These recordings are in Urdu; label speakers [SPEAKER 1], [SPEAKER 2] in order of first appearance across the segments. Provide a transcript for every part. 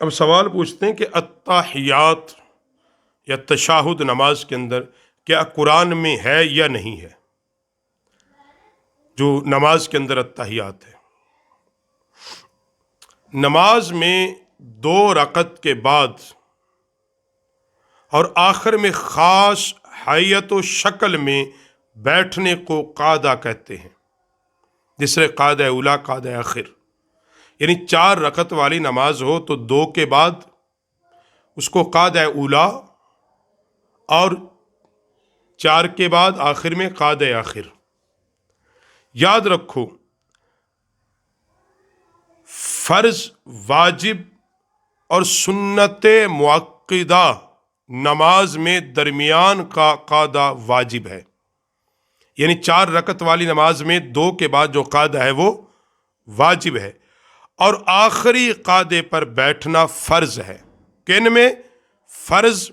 [SPEAKER 1] اب سوال پوچھتے ہیں کہ التحیات یا تشاہد نماز کے اندر کیا قرآن میں ہے یا نہیں ہے؟ جو نماز کے اندر التحیات ہے، نماز میں 2 رکعت کے بعد اور آخر میں خاص حیت و شکل میں بیٹھنے کو قعدہ کہتے ہیں، جس سے قعدہ اولا قعدہ آخر، یعنی 4 رکعت والی نماز ہو تو 2 کے بعد اس کو قعدہ اولا اور 4 کے بعد آخر میں قعدہ آخر۔ یاد رکھو، فرض، واجب اور سنت مؤکدہ نماز میں درمیان کا قعدہ واجب ہے، یعنی 4 رکعت والی نماز میں 2 کے بعد جو قعدہ ہے وہ واجب ہے، اور آخری قعدے پر بیٹھنا فرض ہے۔ کن میں؟ فرض،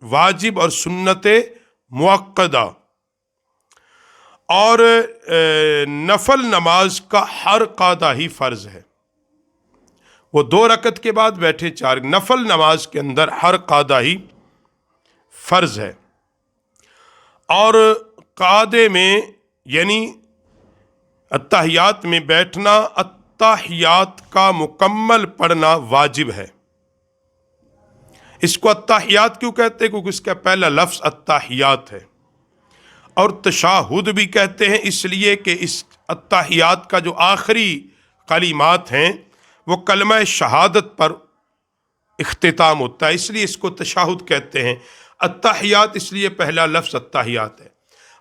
[SPEAKER 1] واجب اور سنت مؤکدہ۔ اور نفل نماز کا ہر قعدہ ہی فرض ہے، وہ 2 رکعت کے بعد بیٹھے 4، نفل نماز کے اندر ہر قعدہ ہی فرض ہے۔ اور قعدے میں یعنی التحیات میں بیٹھنا، التحیات کا مکمل پڑھنا واجب ہے۔ اس کو التحیات کیوں کہتے ہیں؟ کیونکہ اس کا پہلا لفظ التحیات ہے، اور تشاہد بھی کہتے ہیں اس لیے کہ اس التحیات کا جو آخری کلمات ہیں وہ کلمہ شہادت پر اختتام ہوتا ہے، اس لیے اس کو تشاہد کہتے ہیں۔ التحیات اس لیے پہلا لفظ التحیات ہے،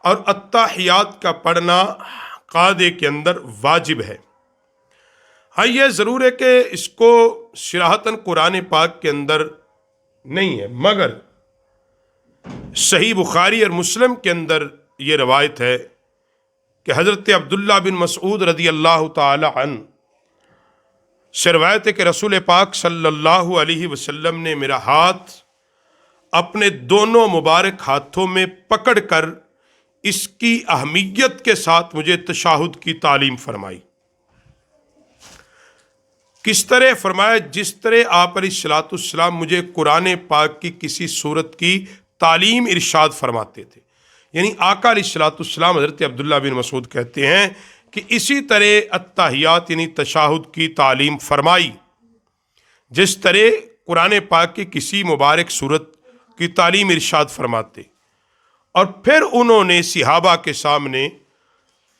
[SPEAKER 1] اور التحیات کا پڑھنا قعدے کے اندر واجب ہے۔ ہاں، یہ ضرور ہے کہ اس کو صراحتاً قرآن پاک کے اندر نہیں ہے، مگر صحیح بخاری اور مسلم کے اندر یہ روایت ہے کہ حضرت عبداللہ بن مسعود رضی اللہ تعالی عنہ سے روایت ہے کہ رسول پاک صلی اللہ علیہ وسلم نے میرا ہاتھ اپنے دونوں مبارک ہاتھوں میں پکڑ کر اس کی اہمیت کے ساتھ مجھے تشاہد کی تعلیم فرمائی۔ کس طرح فرمایا؟ جس طرح آپ علیہ الصلوۃ والسلام مجھے قرآن پاک کی کسی سورت کی تعلیم ارشاد فرماتے تھے، یعنی آقا علیہ الصلوۃ والسلام حضرت عبداللہ بن مسعود کہتے ہیں کہ اسی طرح التحیات یعنی تشاہد کی تعلیم فرمائی جس طرح قرآن پاک کی کسی مبارک سورت کی تعلیم ارشاد فرماتے، اور پھر انہوں نے صحابہ کے سامنے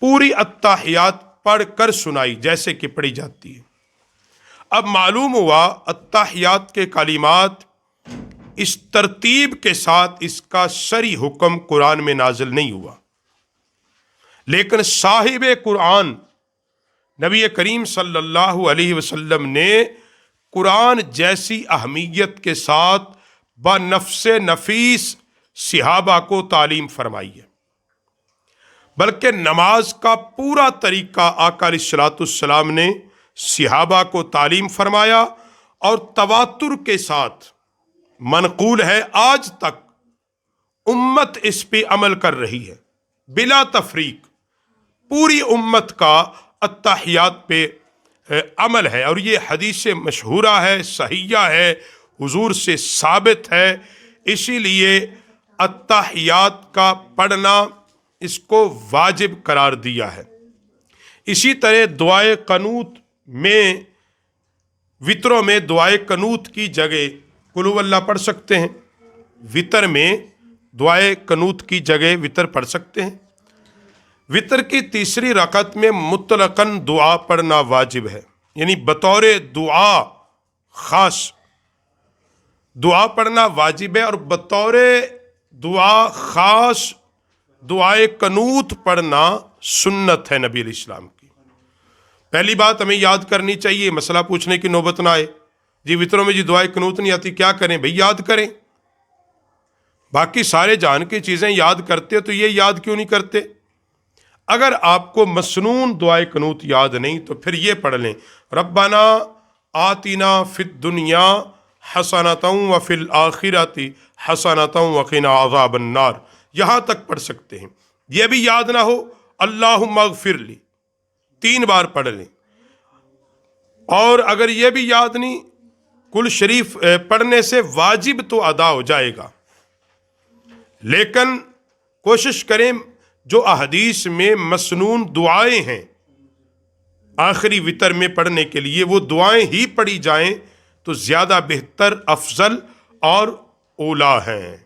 [SPEAKER 1] پوری التحیات پڑھ کر سنائی جیسے کہ پڑھی جاتی ہے۔ اب معلوم ہوا التحیات کے کلمات اس ترتیب کے ساتھ اس کا شرعی حکم قرآن میں نازل نہیں ہوا، لیکن صاحب قرآن نبی کریم صلی اللہ علیہ وسلم نے قرآن جیسی اہمیت کے ساتھ بنفس نفیس صحابہ کو تعلیم فرمائی ہے، بلکہ نماز کا پورا طریقہ آقا علیہ الصلوۃ والسلام نے صحابہ کو تعلیم فرمایا، اور تواتر کے ساتھ منقول ہے، آج تک امت اس پہ عمل کر رہی ہے بلا تفریق۔ پوری امت کا التحیات پہ عمل ہے، اور یہ حدیث مشہورہ ہے، صحیحہ ہے، حضور سے ثابت ہے، اسی لیے التحیات کا پڑھنا اس کو واجب قرار دیا ہے۔ اسی طرح دعائے قنوت میں، وطروں میں دعائے قنوت کی جگہ قل هو اللہ پڑھ سکتے ہیں، وطر میں دعائے قنوت کی جگہ وطر پڑھ سکتے ہیں۔ وطر کی تیسری رکعت میں مطلقاً دعا پڑھنا واجب ہے، یعنی بطور دعا خاص دعا پڑھنا واجب ہے، اور بطور دعا خاص دعائے قنوت پڑھنا سنت ہے نبی علیہ السلام کی۔ پہلی بات ہمیں یاد کرنی چاہیے، مسئلہ پوچھنے کی نوبت نہ آئے جی وطروں میں جی دعائے قنوت نہیں آتی، کیا کریں؟ بھئی یاد کریں، باقی سارے جان کی چیزیں یاد کرتے تو یہ یاد کیوں نہیں کرتے؟ اگر آپ کو مسنون دعائے قنوت یاد نہیں تو پھر یہ پڑھ لیں، ربنا آتنا فی الدنیا حسنۃ وفی الآخرۃ حسنۃ وقنا عذاب النار، یہاں تک پڑھ سکتے ہیں۔ یہ بھی یاد نہ ہو، اللہم اغفر لی 3 بار پڑھ لیں۔ اور اگر یہ بھی یاد نہیں کل شریف پڑھنے سے واجب تو ادا ہو جائے گا، لیکن کوشش کریں جو احادیث میں مسنون دعائیں ہیں آخری وتر میں پڑھنے کے لیے، وہ دعائیں ہی پڑھی جائیں تو زیادہ بہتر، افضل اور اولیٰ ہیں۔